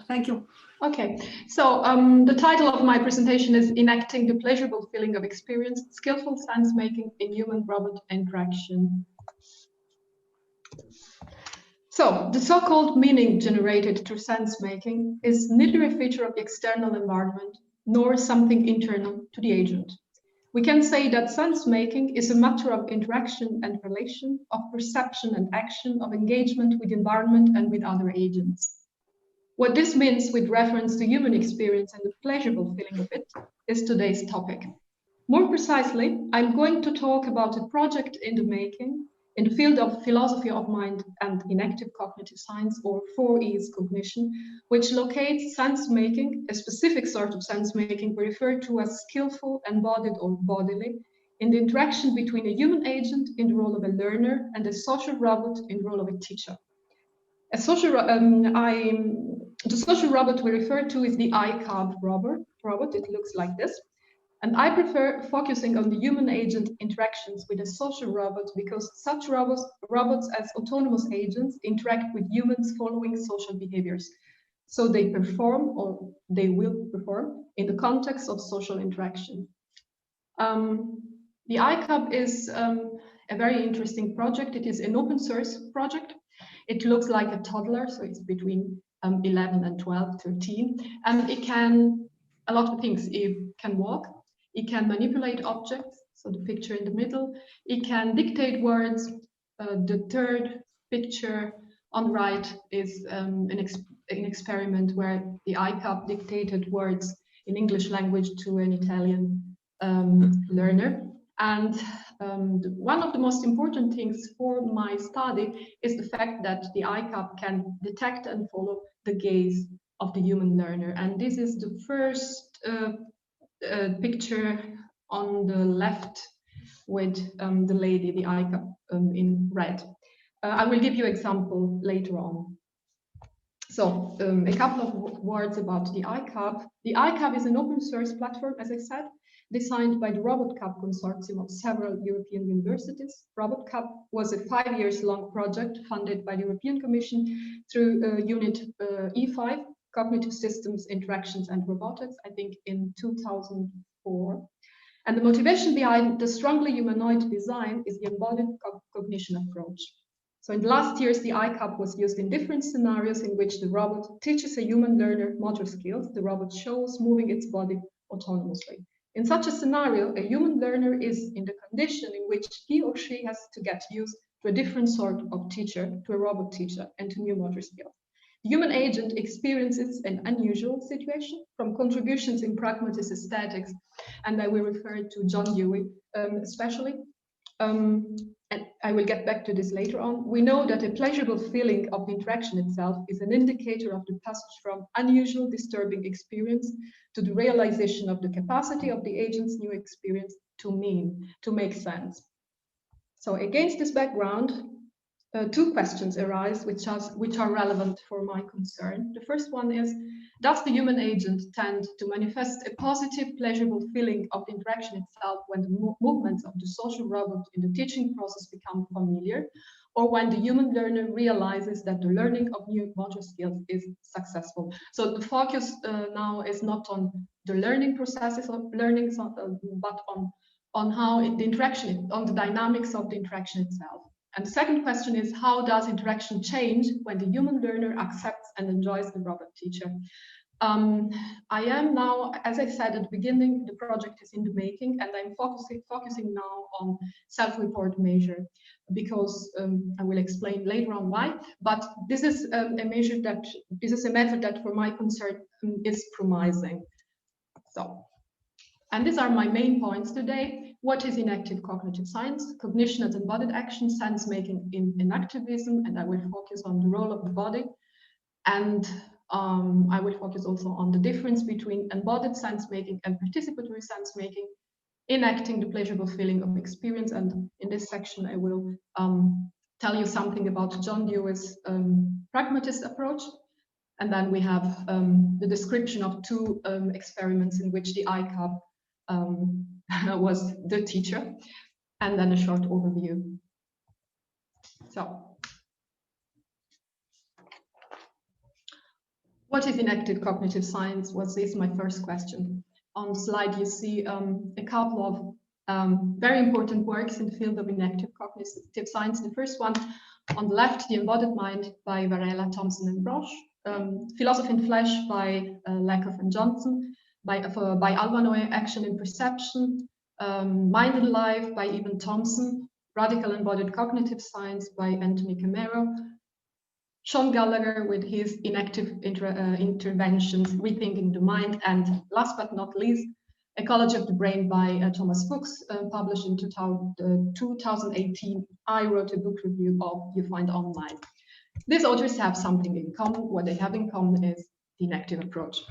Thank you. Okay, so the title of my presentation is Enacting the Pleasurable Feeling of Experience, Skillful Sensemaking in Human-Robot Interaction. So, the so-called meaning generated through sensemaking is neither a feature of the external environment nor something internal to the agent. We can say that sensemaking is a matter of interaction and relation, of perception and action, of engagement with the environment and with other agents. What this means with reference to human experience and the pleasurable feeling of it is today's topic. More precisely, I'm going to talk about a project in the making in the field of philosophy of mind and enactive cognitive science, or 4E's cognition, which locates sense-making, a specific sort of sense-making we refer to as skillful, embodied, or bodily, in the interaction between a human agent in the role of a learner and a social robot in the role of a teacher. The social robot we refer to is the iCub robot. It looks like this. And I prefer focusing on the human agent interactions with a social robot because such robots as autonomous agents interact with humans following social behaviors. So they perform, or they will perform, in the context of social interaction. The iCub is a very interesting project. It is an open source project. It looks like a toddler, so it's between 11 and 12, 13. And it can, a lot of things. It can walk, it can manipulate objects, so the picture in the middle. It can dictate words. The third picture on the right is an experiment where the iCub dictated words in English language to an Italian learner. And one of the most important things for my study is the fact that the iCub can detect and follow the gaze of the human learner. And this is the first picture on the left with the lady, the iCub in red. I will give you an example later on. So a couple of words about the iCub. The iCub is an open source platform, as I said, designed by the RobotCub consortium of several European universities. RobotCub was a 5 years long project funded by the European Commission through Unit E5, Cognitive Systems, Interactions and Robotics, I think in 2004. And the motivation behind the strongly humanoid design is the embodied cognition approach. So in the last years, the iCub was used in different scenarios in which the robot teaches a human learner motor skills. The robot shows moving its body autonomously. In such a scenario, a human learner is in the condition in which he or she has to get used to a different sort of teacher, to a robot teacher, and to new motor skills. The human agent experiences an unusual situation from contributions in pragmatist aesthetics, and I will refer to John Dewey especially. And I will get back to this later on. We know that a pleasurable feeling of the interaction itself is an indicator of the passage from unusual, disturbing experience to the realization of the capacity of the agent's new experience to mean, to make sense. So against this background, two questions arise which are relevant for my concern. The first one is, does the human agent tend to manifest a positive, pleasurable feeling of the interaction itself when the movements of the social robot in the teaching process become familiar, or when the human learner realizes that the learning of new motor skills is successful? So the focus now is not on the learning processes of learning, but on how the interaction, on the dynamics of the interaction itself. And the second question is, how does interaction change when the human learner accepts and enjoys the robot teacher? I am now, as I said at the beginning, the project is in the making, and I'm focusing now on self-report measure, because I will explain later on why. But this is a method that, for my concern, is promising. So, and these are my main points today. What is enactive cognitive science? Cognition as embodied action, sense-making in enactivism, and I will focus on the role of the body. And I will focus also on the difference between embodied sense-making and participatory sense-making, enacting the pleasurable feeling of experience. And in this section, I will tell you something about John Dewey's pragmatist approach. And then we have the description of two experiments in which the iCub was the teacher, and then a short overview. So, What is inactive cognitive science? Was this my first question? On the slide, you see a couple of very important works in the field of inactive cognitive science. The first one on the left, The Embodied Mind by Varela Thompson Rosch, Philosophy in Flesh by Lakoff and Johnson, by Humanoid, Action in Perception, Mind and Life by Evan Thompson, Radical Embodied Cognitive Science by Anthony Camero, Sean Gallagher with his inactive interventions, Rethinking the Mind, and last but not least, Ecology of the Brain by Thomas Fuchs, published in 2018. I wrote a book review of, you find online. These authors have something in common. What they have in common is the inactive approach.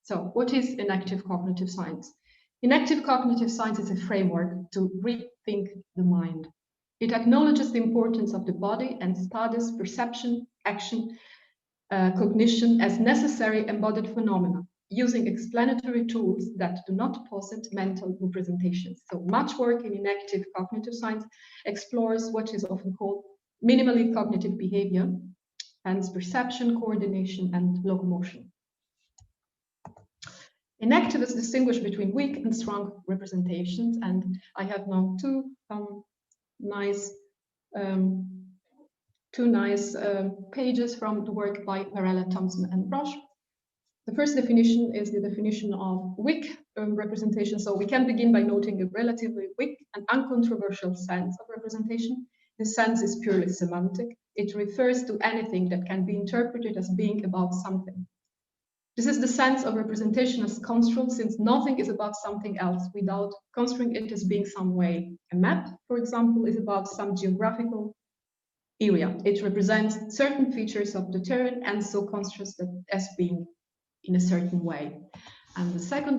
So what is inactive cognitive science? Inactive cognitive science is a framework to rethink the mind. It acknowledges the importance of the body and studies perception, action, cognition as necessary embodied phenomena, using explanatory tools that do not posit mental representations. So much work in inactive cognitive science explores what is often called minimally cognitive behavior, hence perception, coordination, and locomotion. Inactivists distinguish between weak and strong representations, and I have now two nice pages from the work by Varela Thompson and Rosch. The first definition is the definition of weak representation. So we can begin by noting a relatively weak and uncontroversial sense of representation. This sense is purely semantic. It refers to anything that can be interpreted as being about something. This is the sense of representation as construal, since nothing is about something else without construing it as being some way. A map, for example, is about some geographical area. It represents certain features of the terrain and so constructs that as being in a certain way. And the second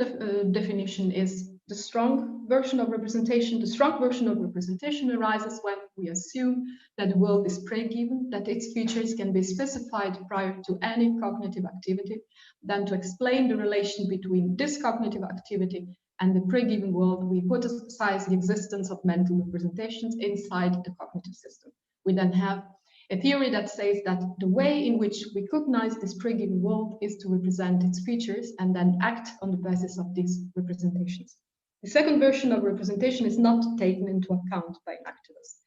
definition is the strong version of representation. The strong version of representation arises when we assume that the world is pre-given, that its features can be specified prior to any cognitive activity. Then to explain the relation between this cognitive activity and the pre-given world, we put aside the existence of mental representations inside the cognitive system. We then have a theory that says that the way in which we cognize this pre-given world is to represent its features and then act on the basis of these representations. The second version of representation is not taken into account by inactivists.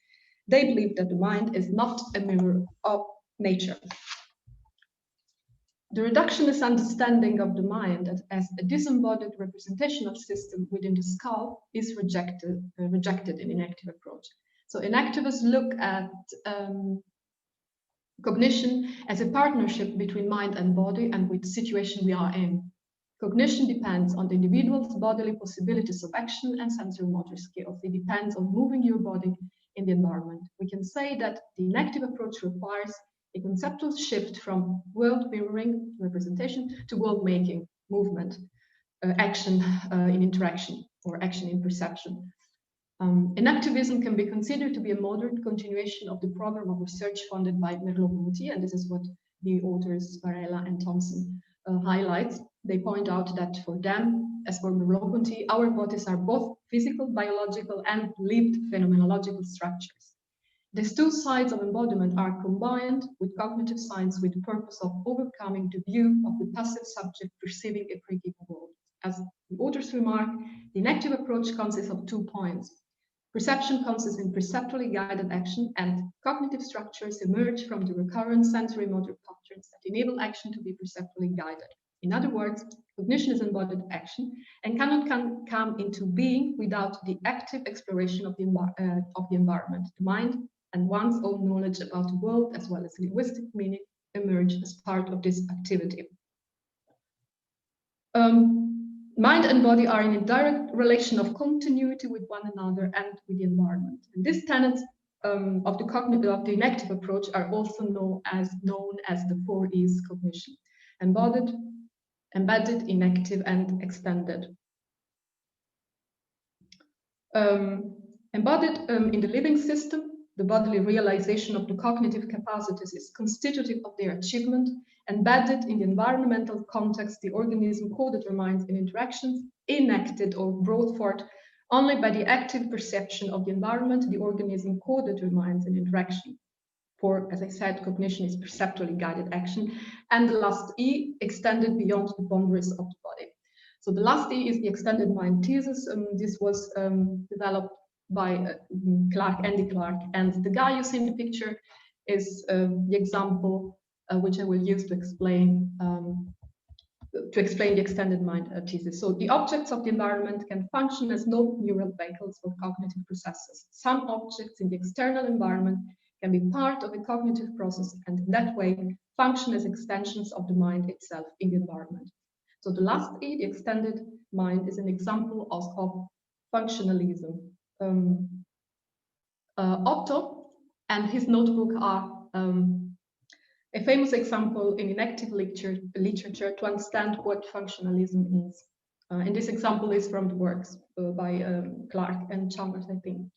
They believe that the mind is not a mirror of nature. The reductionist understanding of the mind as a disembodied representational system within the skull is rejected in inactive approach. So inactivists look at cognition as a partnership between mind and body and with the situation we are in. Cognition depends on the individual's bodily possibilities of action and sensory-motor skills. It depends on moving your body in the environment. We can say that the inactive approach requires a conceptual shift from world mirroring representation to world making, movement, action in interaction, or action in perception. Enactivism can be considered to be a modern continuation of the program of research funded by Merleau-Ponty, and this is what the authors Varela and Thompson highlights. They point out that for them, as for Merleau-Ponty, our bodies are both physical, biological, and lived phenomenological structures. These two sides of embodiment are combined with cognitive science with the purpose of overcoming the view of the passive subject perceiving a pre-given world. As the authors remark, the inactive approach consists of 2 points. Perception consists in perceptually guided action, and cognitive structures emerge from the recurrent sensory motor patterns that enable action to be perceptually guided. In other words, cognition is embodied action and cannot come into being without the active exploration of the environment. The mind and one's own knowledge about the world, as well as linguistic meaning, emerge as part of this activity. Mind and body are in a direct relation of continuity with one another and with the environment. And these tenets of the inactive approach are also known as the 4 E's cognition: embodied, embedded, inactive, and extended. Embodied in the living system, the bodily realization of the cognitive capacities is constitutive of their achievement. Embedded in the environmental context, the organism co-determines in interactions, enacted or brought forth only by the active perception of the environment, the organism co-determines in interaction. for, as I said, cognition is perceptually guided action. And the last E, extended beyond the boundaries of the body. So the last E is the extended mind thesis. This was developed by Andy Clark. And the guy you see in the picture is the example which I will use to explain the extended mind thesis. So the objects of the environment can function as non-neural vehicles for cognitive processes. Some objects in the external environment can be part of a cognitive process and in that way function as extensions of the mind itself in the environment. So the last E, the extended mind, is an example of functionalism. Hutto and his notebook are a famous example in inactive literature to understand what functionalism is. And this example is from the works by Clark and Chalmers, I think.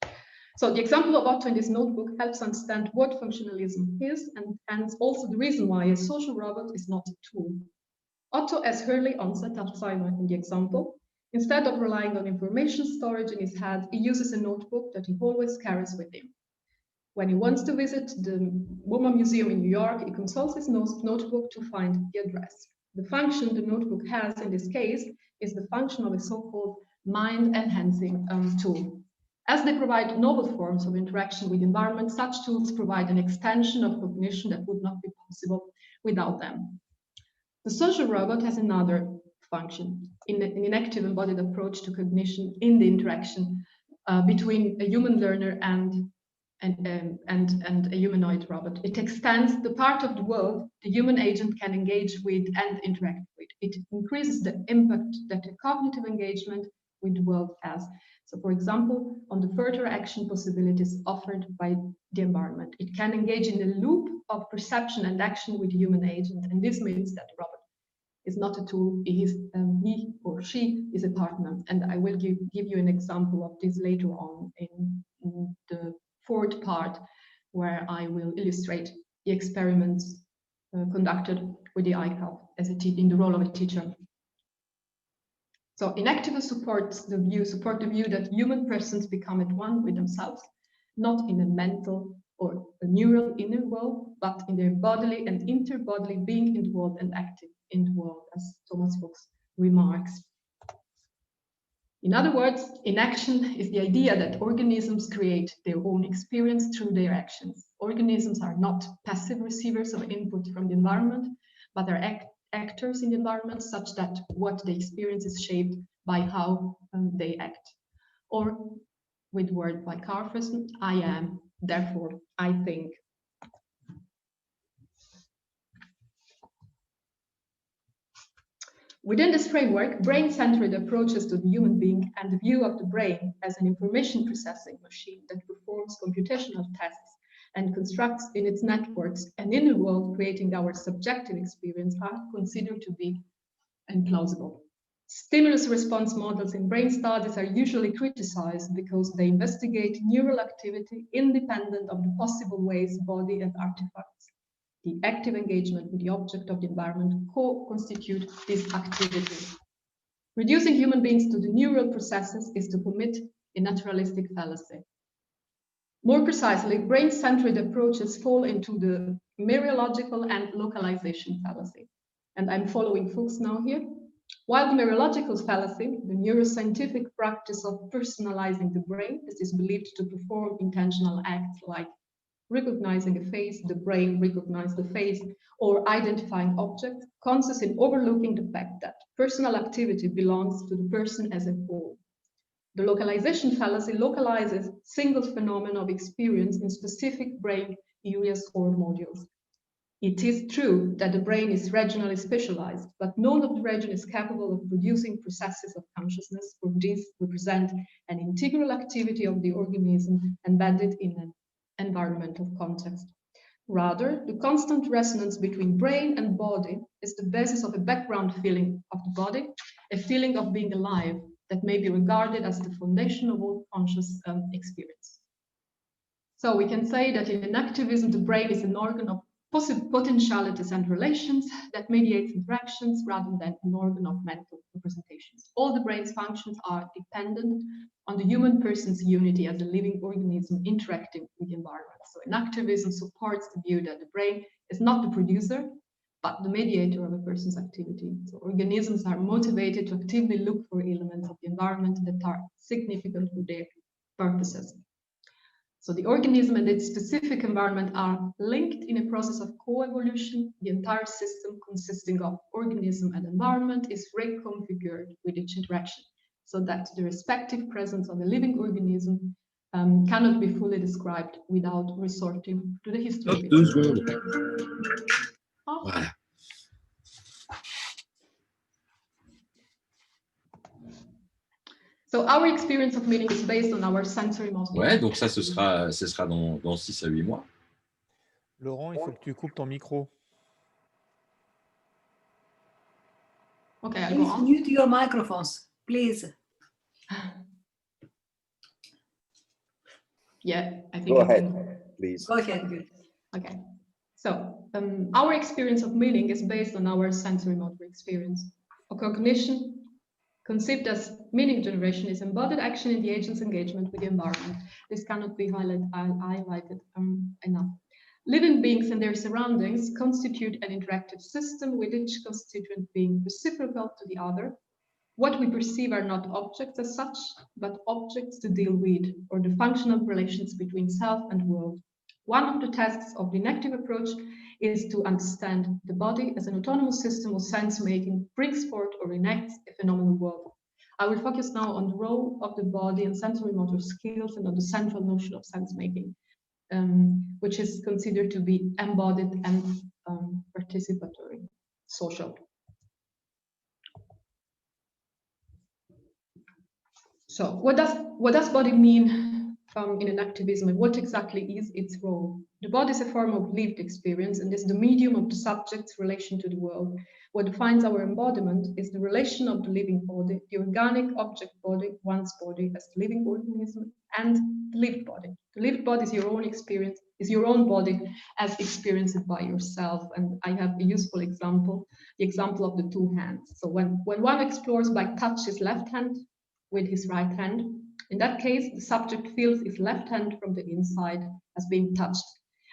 So the example of Hutto in this notebook helps understand what functionalism is and also the reason why a social robot is not a tool. Hutto has early onset Alzheimer in the example. Instead of relying on information storage in his head, he uses a notebook that he always carries with him. When he wants to visit the MoMA Museum in New York, he consults his notebook to find the address. The function the notebook has in this case is the function of a so-called mind-enhancing tool. As they provide novel forms of interaction with the environment, such tools provide an extension of cognition that would not be possible without them. The social robot has another function, in an inactive embodied approach to cognition in the interaction between a human learner and a humanoid robot. It extends the part of the world the human agent can engage with and interact with. It increases the impact that a cognitive engagement with the world has. So, for example, on the further action possibilities offered by the environment. It can engage in a loop of perception and action with the human agent, and this means that the robot is not a tool, he or she is a partner. And I will give you an example of this later on in the fourth part, where I will illustrate the experiments conducted with the ICAP as in the role of a teacher. So Inactive support the view that human persons become at one with themselves, not in a mental or a neural inner world, but in their bodily and interbodily being in the world and active in the world, as Thomas Fuchs remarks. In other words, inaction is the idea that organisms create their own experience through their actions. Organisms are not passive receivers of input from the environment, but are actors in the environment, such that what they experience is shaped by how they act. Or, with the word by Carfus, I am, therefore I think. Within this framework, brain-centered approaches to the human being and the view of the brain as an information processing machine that performs computational tasks and constructs in its networks an inner world creating our subjective experience are considered to be implausible. Stimulus response models in brain studies are usually criticized because they investigate neural activity independent of the possible ways body and artifacts, the active engagement with the object of the environment, co-constitute this activity. Reducing human beings to the neural processes is to commit a naturalistic fallacy. More precisely, brain-centered approaches fall into the mereological and localization fallacy. And I'm following Fuchs now here. While the mereological fallacy, the neuroscientific practice of personalizing the brain, is believed to perform intentional acts like recognizing a face, the brain recognizes the face, or identifying objects, consists in overlooking the fact that personal activity belongs to the person as a whole. The localization fallacy localizes single phenomena of experience in specific brain areas or modules. It is true that the brain is regionally specialized, but none of the region is capable of producing processes of consciousness, for these represent an integral activity of the organism embedded in an environmental context. Rather, the constant resonance between brain and body is the basis of a background feeling of the body, a feeling of being alive that may be regarded as the foundation of all conscious experience. So we can say that in enactivism, the brain is an organ of potentialities and relations that mediates interactions rather than an organ of mental representations. All the brain's functions are dependent on the human person's unity as a living organism interacting with the environment. So enactivism supports the view that the brain is not the producer, but the mediator of a person's activity. So organisms are motivated to actively look for elements of the environment that are significant for their purposes. So the organism and its specific environment are linked in a process of co-evolution. The entire system consisting of organism and environment is reconfigured with each interaction, so that the respective presence of a living organism cannot be fully described without resorting to the history of it. Voilà. So our experience of meaning is based on our sensory model. Ouais, donc ça, ce sera dans 6 à 8 mois. Laurent, il faut que tu coupes ton micro. Okay, I'll Please go on. mute your microphones, please. Yeah, I think Go ahead, please. Go ahead. Good. Okay, so our experience of meaning is based on our sensory motor experience. A cognition, conceived as meaning generation, is embodied action in the agent's engagement with the environment. This cannot be highlighted enough. Living beings and their surroundings constitute an interactive system with each constituent being reciprocal to the other. What we perceive are not objects as such, but objects to deal with, or the functional relations between self and world. One of the tasks of the enactive approach is to understand the body as an autonomous system of sense-making, brings forth or enacts a phenomenal world. I will focus now on the role of the body and sensory motor skills and on the central notion of sense-making, which is considered to be embodied and participatory, social. So what does body mean in enactivism, and what exactly is its role? The body is a form of lived experience and is the medium of the subject's relation to the world. What defines our embodiment is the relation of the living body, the organic object body, one's body as the living organism, and the lived body. The lived body is your own experience, is your own body as experienced by yourself. And I have a useful example, the example of the two hands. So when one explores by touch his left hand with his right hand, in that case, the subject feels his left hand from the inside as being touched.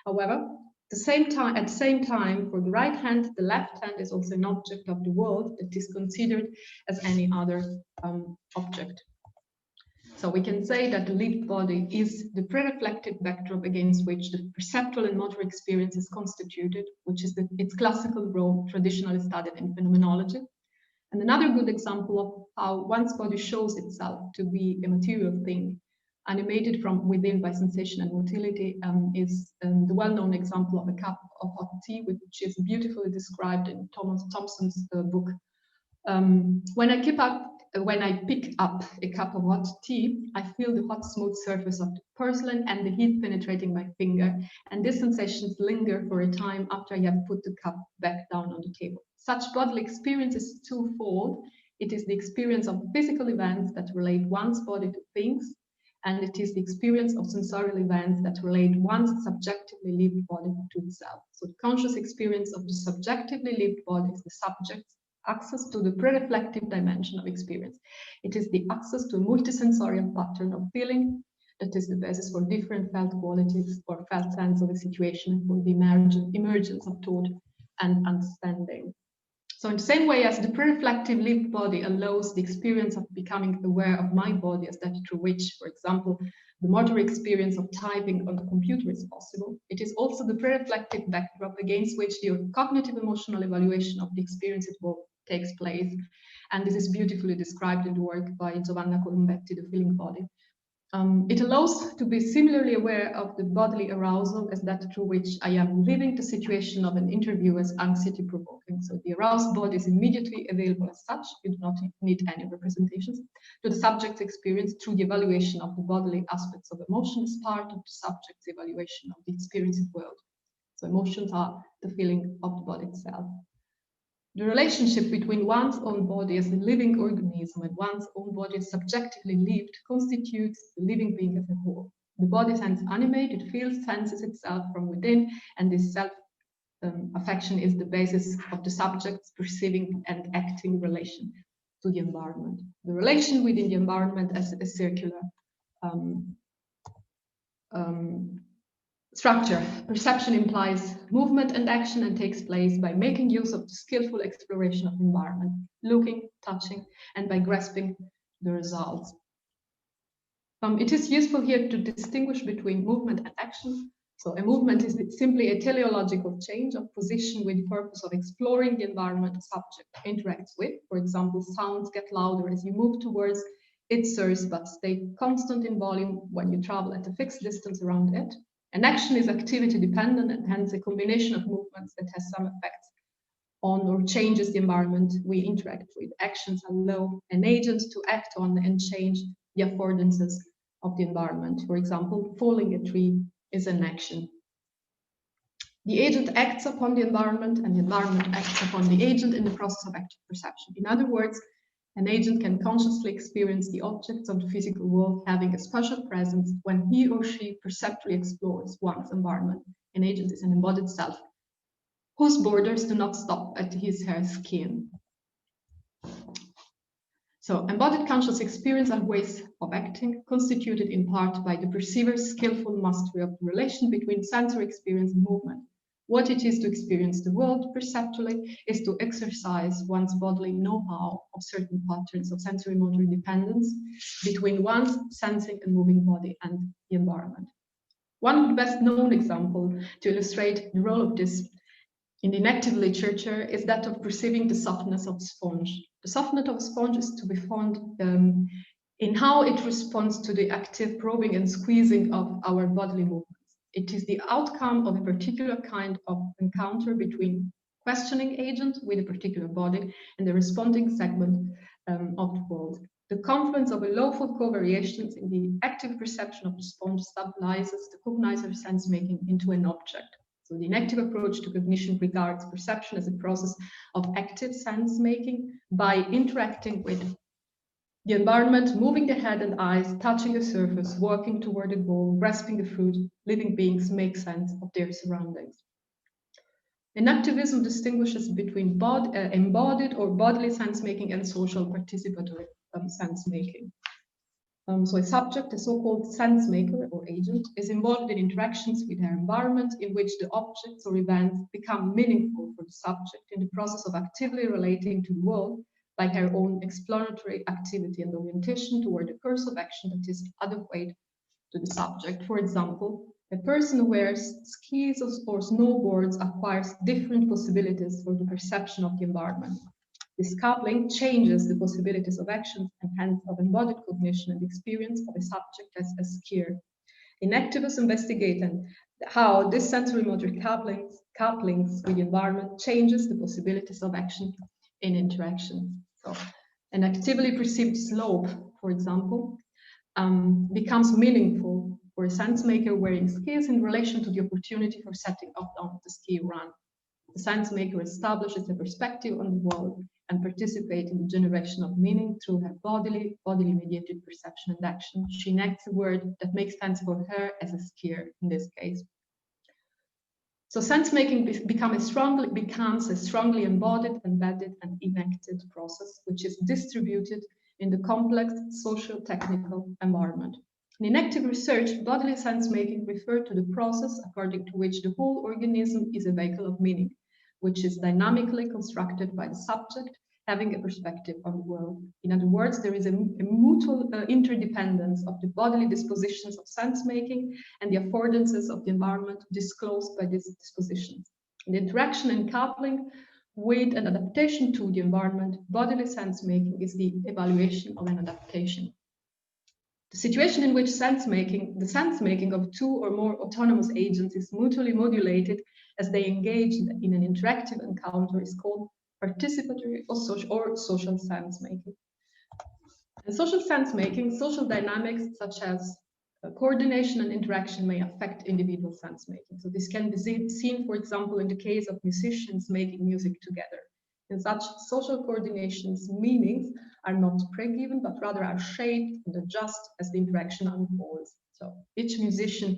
However, at the same time, for the right hand, the left hand is also an object of the world that is considered as any other object. So we can say that the lived body is the pre-reflective backdrop against which the perceptual and motor experience is constituted, which is its classical role traditionally studied in phenomenology. And another good example of how one's body shows itself to be a material thing, animated from within by sensation and motility, is the well-known example of a cup of hot tea, which is beautifully described in Thompson's book. When I pick up a cup of hot tea, I feel the hot, smooth surface of the porcelain and the heat penetrating my finger, and these sensations linger for a time after I have put the cup back down on the table. Such bodily experience is twofold. It is the experience of physical events that relate one's body to things, and it is the experience of sensorial events that relate one's subjectively lived body to itself. So the conscious experience of the subjectively lived body is the subject's access to the pre-reflective dimension of experience. It is the access to a multisensorial pattern of feeling that is the basis for different felt qualities or felt sense of a situation, for the emergence of thought and understanding. So in the same way as the pre-reflective lived body allows the experience of becoming aware of my body as that through which, for example, the motor experience of typing on the computer is possible, it is also the pre-reflective backdrop against which the cognitive emotional evaluation of the experience itself takes place. And this is beautifully described in the work by Giovanna Colombetti, The Feeling Body. It allows to be similarly aware of the bodily arousal as that through which I am living the situation of an interview as anxiety-provoking. So the aroused body is immediately available as such. You do not need any representations to the subject's experience through the evaluation of the bodily aspects of emotion as part of the subject's evaluation of the experienced world. So emotions are the feeling of the body itself. The relationship between one's own body as a living organism and one's own body subjectively lived constitutes the living being as a whole. The body sense animate, it feels, senses itself from within, and this self affection is the basis of the subject's perceiving and acting relation to the environment. The relation within the environment as a circular structure. Perception implies movement and action and takes place by making use of the skillful exploration of the environment, looking, touching, and by grasping the results. It is useful here to distinguish between movement and action. So a movement is simply a teleological change of position with the purpose of exploring the environment the subject interacts with. For example, sounds get louder as you move towards its source, but stay constant in volume when you travel at a fixed distance around it. An action is activity dependent and hence a combination of movements that has some effects on or changes the environment we interact with. Actions allow an agent to act on and change the affordances of the environment. For example, falling a tree is an action. The agent acts upon the environment and the environment acts upon the agent in the process of active perception. In other words, an agent can consciously experience the objects of the physical world having a special presence when he or she perceptually explores one's environment. An agent is an embodied self whose borders do not stop at his/her skin. So embodied conscious experience are ways of acting constituted in part by the perceiver's skillful mastery of the relation between sensory experience and movement. What it is to experience the world perceptually is to exercise one's bodily know-how of certain patterns of sensory motor dependence between one's sensing and moving body and the environment. One of the best known examples to illustrate the role of this in the inactive literature is that of perceiving the softness of a sponge. The softness of a sponge is to be found in how it responds to the active probing and squeezing of our bodily movements. It is the outcome of a particular kind of encounter between questioning agent with a particular body and the responding segment of the world. The confluence of lawful co-variations in the active perception of the sponge stabilizes the cognizer's sense-making into an object. So the inactive approach to cognition regards perception as a process of active sense-making by interacting with the environment, moving the head and eyes, touching the surface, walking toward a goal, grasping the fruit. Living beings make sense of their surroundings. Enactivism distinguishes between embodied or bodily sense-making and social participatory sense-making. So a subject, a so-called sense-maker or agent, is involved in interactions with her environment in which the objects or events become meaningful for the subject in the process of actively relating to the world by her own exploratory activity and orientation toward a course of action that is adequate to the subject. For example, a person who wears skis or snowboards acquires different possibilities for the perception of the environment. This coupling changes the possibilities of actions and hence of embodied cognition and experience of a subject as a skier. Inactivists investigate how this sensory motor couplings with the environment changes the possibilities of action in interaction. So an actively perceived slope, for example, becomes meaningful for a sense maker wearing skis in relation to the opportunity for setting off on the ski run. The sense maker establishes a perspective on the world and participates in the generation of meaning through her bodily mediated perception and action. She enacts a word that makes sense for her as a skier in this case. So sense-making becomes a strongly embodied, embedded, and enacted process, which is distributed in the complex social-technical environment. In inactive research, bodily sense-making refers to the process according to which the whole organism is a vehicle of meaning, which is dynamically constructed by the subject having a perspective on the world. In other words, there is a mutual interdependence of the bodily dispositions of sense-making and the affordances of the environment disclosed by these dispositions. In the interaction and coupling with an adaptation to the environment, bodily sense-making is the evaluation of an adaptation. The situation in which the sense-making of two or more autonomous agents is mutually modulated as they engage in an interactive encounter is called participatory or social sense-making. In social sense-making, social dynamics such as coordination and interaction may affect individual sense-making. So this can be seen, for example, in the case of musicians making music together. In such social coordinations, meanings are not pre-given, but rather are shaped and adjust as the interaction unfolds. So each musician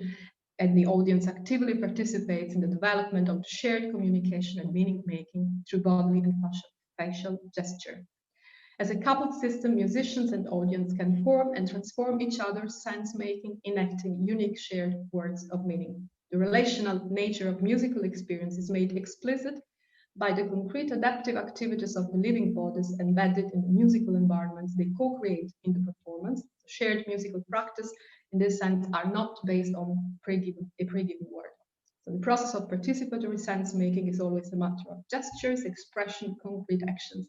and the audience actively participates in the development of shared communication and meaning making through bodily and facial gesture. As a coupled system, musicians and audience can form and transform each other's sense-making, enacting unique shared words of meaning. The relational nature of musical experience is made explicit by the concrete adaptive activities of the living bodies embedded in the musical environments they co-create in the performance. Shared musical practice, in this sense, are not based on a pre-given word. So the process of participatory sense-making is always a matter of gestures, expression, concrete actions,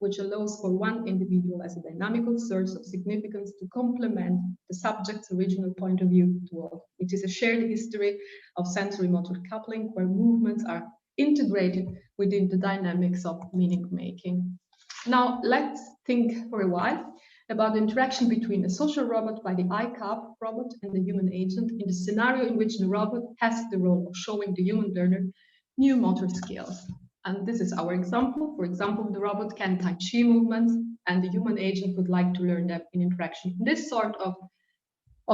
which allows for one individual as a dynamical source of significance to complement the subject's original point of view to all. It is a shared history of sensory-motor coupling where movements are integrated within the dynamics of meaning-making. Now, let's think for a while about the interaction between a social robot by the ICAP robot and the human agent in the scenario in which the robot has the role of showing the human learner new motor skills. And this is our example. For example, the robot can Tai Chi movements, and the human agent would like to learn them in interaction. In this sort of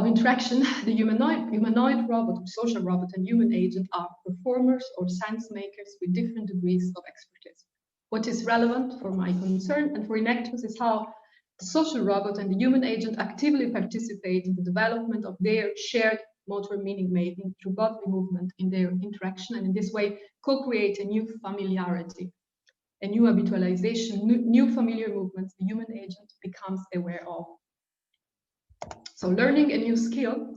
interaction, the humanoid robot, social robot, and human agent are performers or sense makers with different degrees of expertise. What is relevant for my concern and for Inactivism is how the social robot and the human agent actively participate in the development of their shared motor meaning making through bodily movement in their interaction, and in this way co-create a new familiarity, a new habitualization, new familiar movements the human agent becomes aware of. So learning a new skill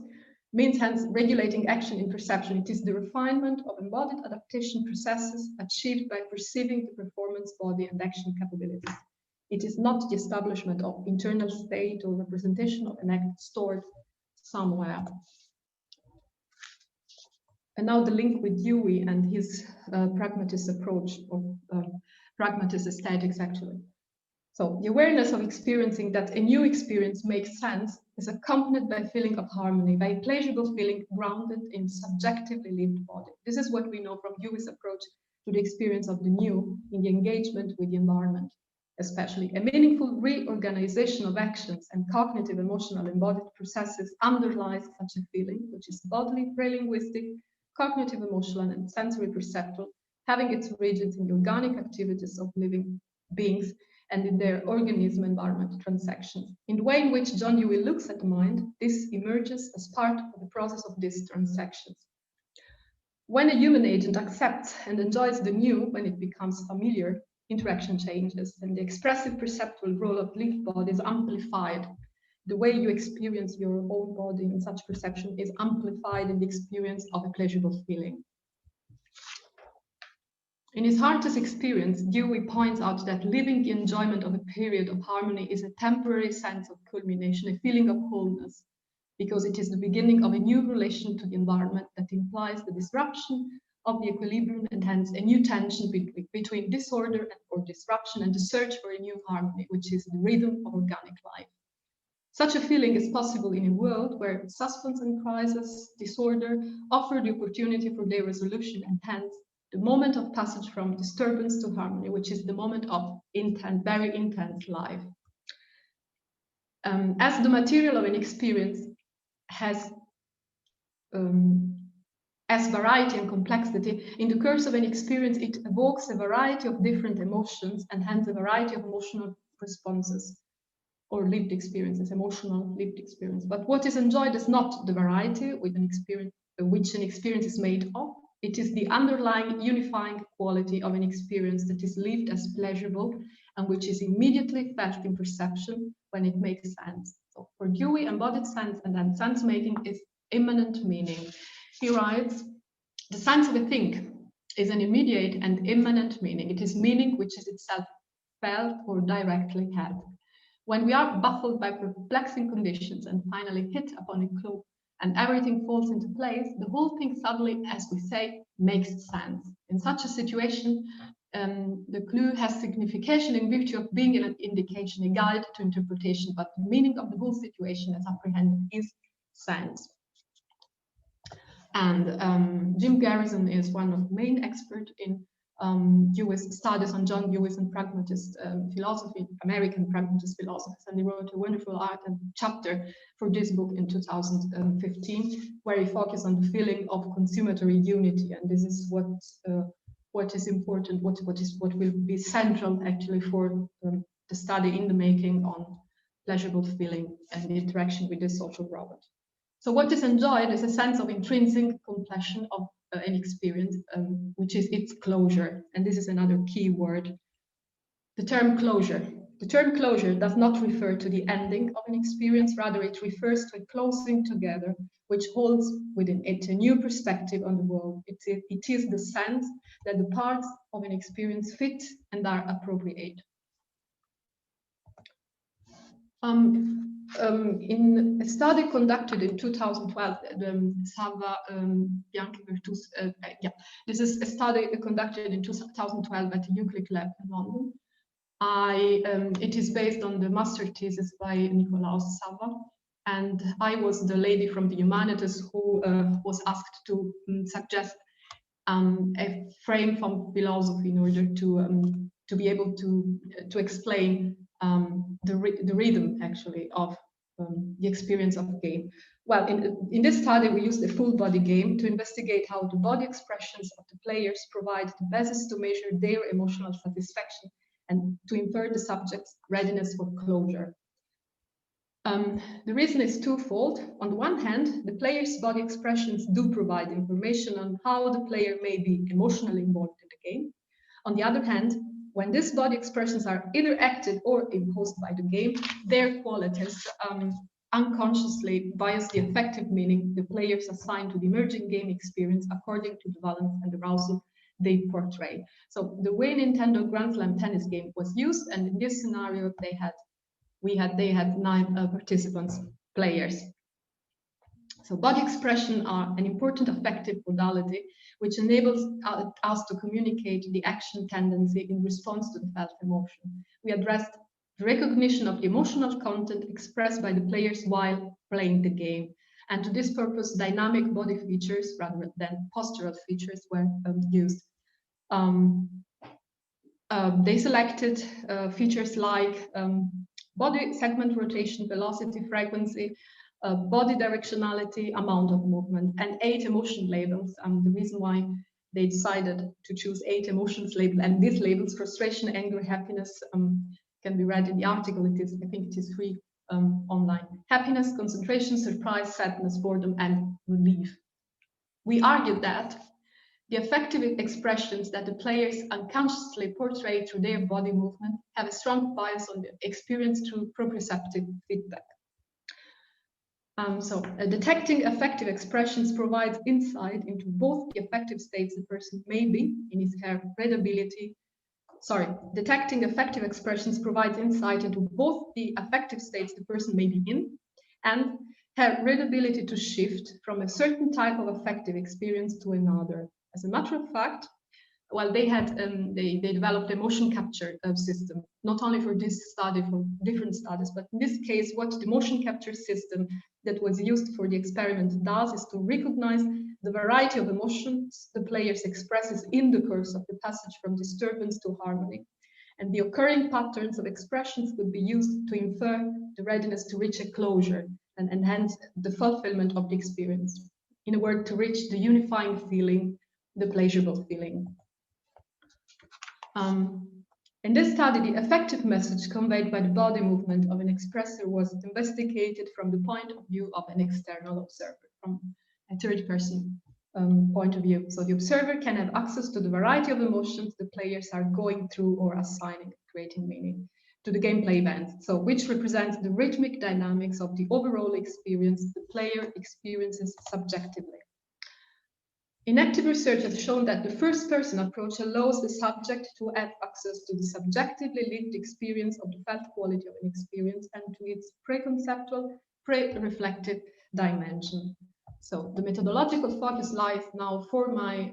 means hence regulating action in perception. It is the refinement of embodied adaptation processes achieved by perceiving the performance, body, and action capabilities. It is not the establishment of internal state or representation of an act stored somewhere. And now the link with Dewey and his pragmatist approach, or pragmatist aesthetics, actually. So the awareness of experiencing that a new experience makes sense is accompanied by a feeling of harmony, by a pleasurable feeling grounded in subjectively lived body. This is what we know from Dewey's approach to the experience of the new in the engagement with the environment, especially. A meaningful reorganization of actions and cognitive, emotional, embodied processes underlies such a feeling, which is bodily, pre-linguistic, cognitive, emotional, and sensory perceptual, having its origins in the organic activities of living beings and in their organism-environment transactions. In the way in which John Dewey looks at the mind, this emerges as part of the process of these transactions. When a human agent accepts and enjoys the new, when it becomes familiar, interaction changes, and the expressive perceptual role of lived body is amplified. The way you experience your own body in such perception is amplified in the experience of a pleasurable feeling. In his Hutto's experience, Dewey points out that living the enjoyment of a period of harmony is a temporary sense of culmination, a feeling of wholeness, because it is the beginning of a new relation to the environment that implies the disruption of the equilibrium and hence a new tension between disorder or disruption and the search for a new harmony, which is the rhythm of organic life. Such a feeling is possible in a world where suspense and crisis, disorder offer the opportunity for their resolution and hence the moment of passage from disturbance to harmony, which is the moment of intense, very intense life. As the material of an experience has variety and complexity, in the course of an experience, it evokes a variety of different emotions and hence a variety of emotional responses or lived experiences, emotional lived experience. But what is enjoyed is not the variety with an experience, which an experience is made of. It is the underlying unifying quality of an experience that is lived as pleasurable and which is immediately felt in perception when it makes sense. So for Dewey, embodied sense and then sense making is immanent meaning. He writes, the sense of a thing is an immediate and immanent meaning. It is meaning which is itself felt or directly had. When we are baffled by perplexing conditions and finally hit upon a clue and everything falls into place, the whole thing suddenly, as we say, makes sense. In such a situation, the clue has signification in virtue of being an indication, a guide to interpretation, but the meaning of the whole situation as apprehended is sense. And Jim Garrison is one of the main experts in US studies on John Lewis and pragmatist philosophy, American pragmatist philosophers, and he wrote a wonderful chapter for this book in 2015, where he focused on the feeling of consummatory unity, and this is what is important, what will be central actually for the study in the making on pleasurable feeling and the interaction with the social robot. So what is enjoyed is a sense of intrinsic completion of an experience, which is its closure. And this is another key word. The term closure. The term closure does not refer to the ending of an experience, rather it refers to a closing together, which holds within it a new perspective on the world. It is the sense that the parts of an experience fit and are appropriate. In a study conducted in 2012, this is a study conducted in 2012 at the Euclid Lab in London. It is based on the master thesis by Nicolaus Sava, and I was the lady from the Humanities who was asked to suggest a frame from philosophy in order to be able to explain the rhythm actually of the experience of game. Well, in this study, we used a full body game to investigate how the body expressions of the players provide the basis to measure their emotional satisfaction and to infer the subject's readiness for closure. The reason is twofold. On the one hand, the player's body expressions do provide information on how the player may be emotionally involved in the game. On the other hand, when these body expressions are either acted or imposed by the game, their qualities unconsciously bias the affective meaning the players assign to the emerging game experience according to the valence and arousal they portray. So the way Nintendo Grand Slam tennis game was used, and in this scenario they had 9 participants, players. So body expression are an important affective modality which enables us to communicate the action tendency in response to the felt emotion. We addressed the recognition of the emotional content expressed by the players while playing the game. And to this purpose, dynamic body features rather than postural features were used. They selected features like body segment rotation, velocity, frequency, body directionality, amount of movement, and 8 emotion labels. The reason why they decided to choose 8 emotions labels, and these labels, frustration, anger, happiness, can be read in the article. I think it is free online. Happiness, concentration, surprise, sadness, boredom, and relief. We argued that the affective expressions that the players unconsciously portray through their body movement have a strong bias on the experience through proprioceptive feedback. Detecting affective expressions provides insight into both the affective states the person may be in his her readability. Detecting affective expressions provides insight into both the affective states the person may be in and her readability to shift from a certain type of affective experience to another. As a matter of fact, well, they developed a motion capture system, not only for this study, for different studies, but in this case, what the motion capture system that was used for the experiment does is to recognize the variety of emotions the players expresses in the course of the passage from disturbance to harmony. And the occurring patterns of expressions would be used to infer the readiness to reach a closure and hence the fulfillment of the experience. In a word, to reach the unifying feeling, the pleasurable feeling. In this study, the affective message conveyed by the body movement of an expressor was investigated from the point of view of an external observer, from a third-person point of view. So the observer can have access to the variety of emotions the players are going through or assigning, creating meaning to the gameplay event, so which represents the rhythmic dynamics of the overall experience the player experiences subjectively. Inactive research has shown that the first-person approach allows the subject to have access to the subjectively lived experience of the felt quality of an experience and to its preconceptual, pre-reflective dimension. So the methodological focus lies now for my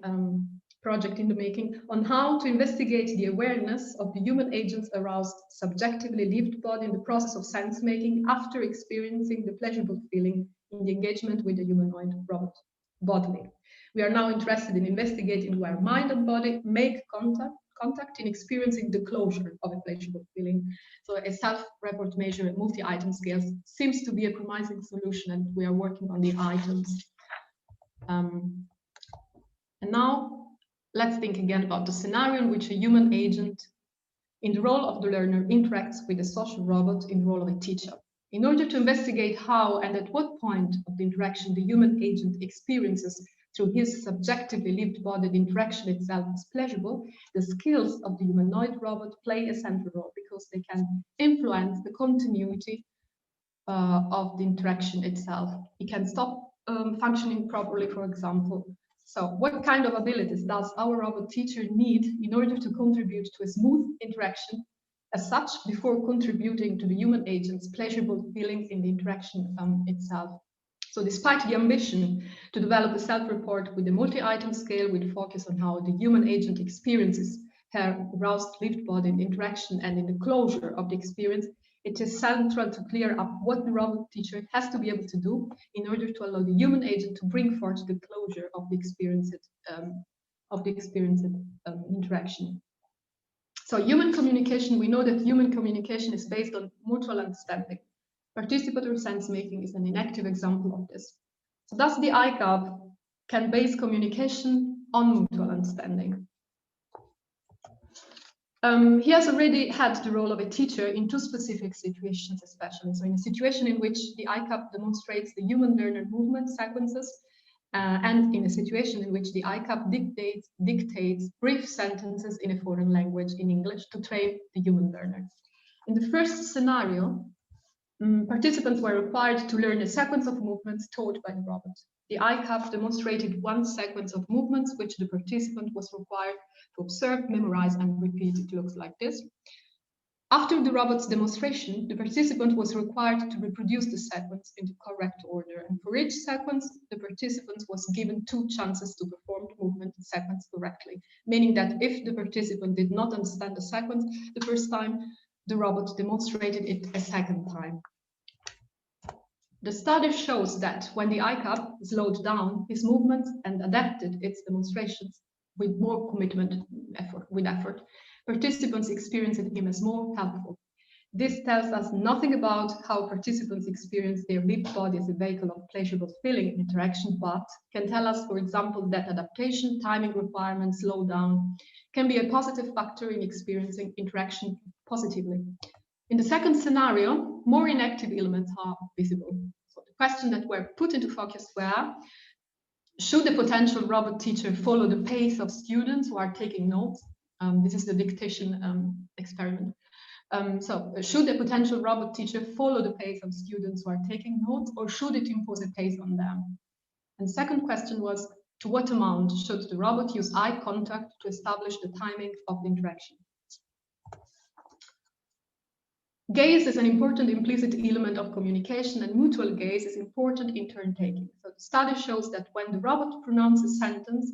project in the making on how to investigate the awareness of the human agent's aroused subjectively lived body in the process of sense-making after experiencing the pleasurable feeling in the engagement with the humanoid robot bodily. We are now interested in investigating where mind and body make contact in experiencing the closure of a pleasurable feeling. So a self-report measure at multi-item scales seems to be a promising solution, and we are working on the items. And now let's think again about the scenario in which a human agent in the role of the learner interacts with a social robot in the role of a teacher. In order to investigate how and at what point of the interaction the human agent experiences through his subjectively lived body the interaction itself is pleasurable, the skills of the humanoid robot play a central role because they can influence the continuity of the interaction itself. It can stop functioning properly, for example. So what kind of abilities does our robot teacher need in order to contribute to a smooth interaction as such before contributing to the human agent's pleasurable feelings in the interaction itself? So despite the ambition to develop a self-report with a multi-item scale with focus on how the human agent experiences her aroused lived body in the interaction and in the closure of the experience, it is central to clear up what the robot teacher has to be able to do in order to allow the human agent to bring forth the closure of the experienced interaction. So human communication, we know that human communication is based on mutual understanding. Participatory sense-making is an inactive example of this. So thus the ICAP can base communication on mutual understanding. He has already had the role of a teacher in two specific situations, especially. So in a situation in which the ICAP demonstrates the human learner movement sequences, and in a situation in which the ICAP dictates brief sentences in a foreign language in English to train the human learner. In the first scenario, participants were required to learn a sequence of movements taught by the robot. The ICAP demonstrated one sequence of movements which the participant was required to observe, memorize, and repeat. It looks like this. After the robot's demonstration, the participant was required to reproduce the sequence in the correct order. And for each sequence, the participant was given 2 chances to perform the movement sequence correctly, meaning that if the participant did not understand the sequence the first time, the robot demonstrated it a second time. The study shows that when the ICAP slowed down his movements and adapted its demonstrations with more commitment, effort, participants experienced him as more helpful. This tells us nothing about how participants experience their lived body as a vehicle of pleasurable feeling and interaction, but can tell us, for example, that adaptation, timing requirements, slowdown can be a positive factor in experiencing interaction positively. In the second scenario, more inactive elements are visible. So the question that were put into focus were, should the potential robot teacher follow the pace of students who are taking notes? This is the dictation experiment. So should the potential robot teacher follow the pace of students who are taking notes, or should it impose a pace on them? And the second question was, to what amount should the robot use eye contact to establish the timing of the interaction? Gaze is an important implicit element of communication, and mutual gaze is important in turn-taking. So the study shows that when the robot pronounced a sentence,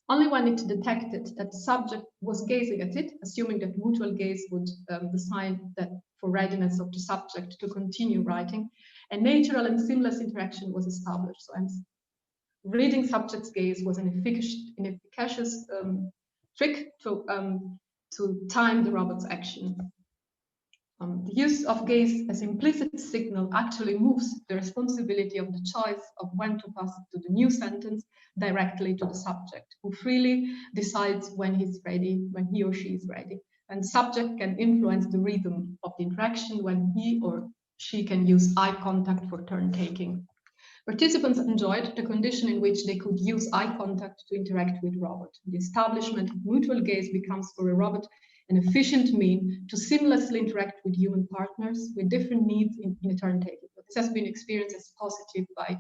only when it detected that the subject was gazing at it, assuming that mutual gaze would decide that for readiness of the subject to continue writing, a natural and seamless interaction was established. So, and reading subject's gaze was an efficacious trick to time the robot's action. The use of gaze as implicit signal actually moves the responsibility of the choice of when to pass to the new sentence directly to the subject, who freely decides when he's ready, when he or she is ready. And subject can influence the rhythm of the interaction when he or she can use eye contact for turn-taking. Participants enjoyed the condition in which they could use eye contact to interact with robot. The establishment of mutual gaze becomes for a robot an efficient means to seamlessly interact with human partners with different needs in a turn-taking. This has been experienced as positive by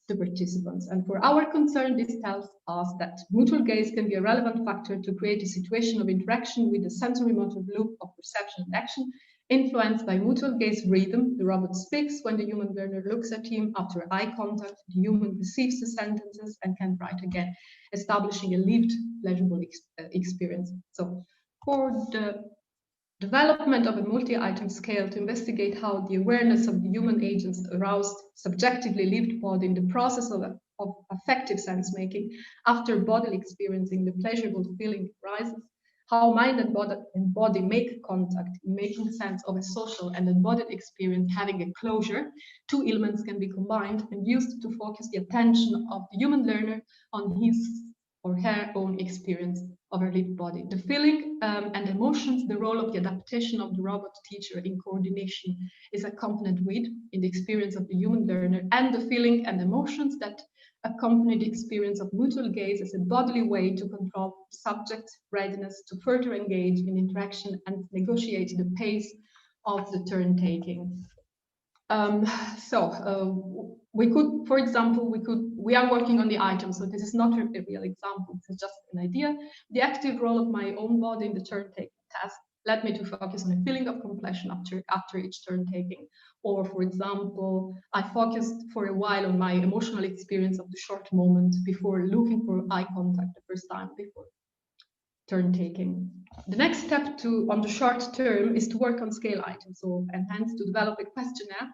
the participants. And for our concern, this tells us that mutual gaze can be a relevant factor to create a situation of interaction with the sensory motor loop of perception and action, influenced by mutual gaze rhythm. The robot speaks when the human learner looks at him. After eye contact, the human receives the sentences and can write again, establishing a lived, pleasurable experience. So, for the development of a multi-item scale to investigate how the awareness of the human agent's aroused, subjectively lived body in the process of of affective sense-making after bodily experiencing the pleasurable feeling arises, how mind and body make contact in making sense of a social and embodied experience having a closure. Two elements can be combined and used to focus the attention of the human learner on his or her own experience of a lived body. The feeling and emotions, the role of the adaptation of the robot teacher in coordination is accompanied with in the experience of the human learner, and the feeling and emotions that accompany the experience of mutual gaze as a bodily way to control the subject's readiness to further engage in interaction and negotiate the pace of the turn-taking. We could, for example, we are working on the item, so this is not a real example, this is just an idea. The active role of my own body in the turn-taking task led me to focus on a feeling of completion after each turn-taking. Or, for example, I focused for a while on my emotional experience of the short moment before looking for eye contact the first time before turn-taking. The next step on the short term is to work on scale items, and hence to develop a questionnaire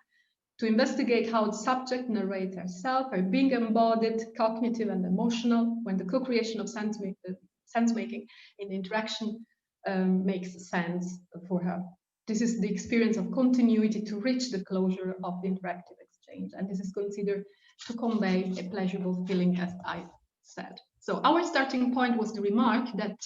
to investigate how the subject narrator self are being embodied, cognitive and emotional, when the co-creation of sense-making in interaction makes sense for her. This is the experience of continuity to reach the closure of the interactive exchange, and this is considered to convey a pleasurable feeling, as I said. So our starting point was the remark that,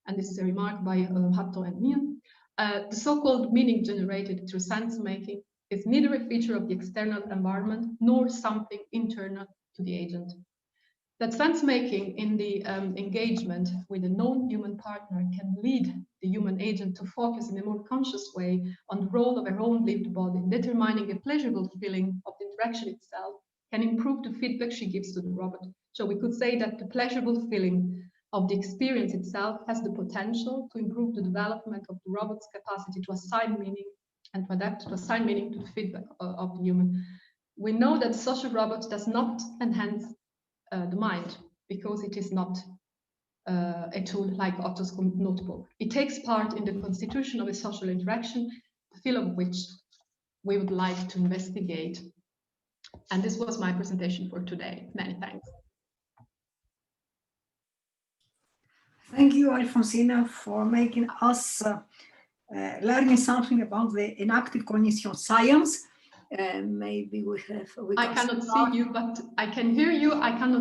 and this is a remark by Hutto and Myin, the so-called meaning generated through sense-making is neither a feature of the external environment nor something internal to the agent. That sense-making in the engagement with a non-human partner can lead the human agent to focus in a more conscious way on the role of her own lived body, determining a pleasurable feeling of the interaction itself, can improve the feedback she gives to the robot. So we could say that the pleasurable feeling of the experience itself has the potential to improve the development of the robot's capacity to assign meaning and to adapt to assign meaning to the feedback of the human. We know that social robot does not enhance the mind because it is not a tool like Otto's notebook. It takes part in the constitution of a social interaction, the field of which we would like to investigate. And this was my presentation for today. Many thanks. Thank you, Alfonsina, for making us learning something about the enactive cognition science. Maybe we I cannot see you, but I can hear you. I cannot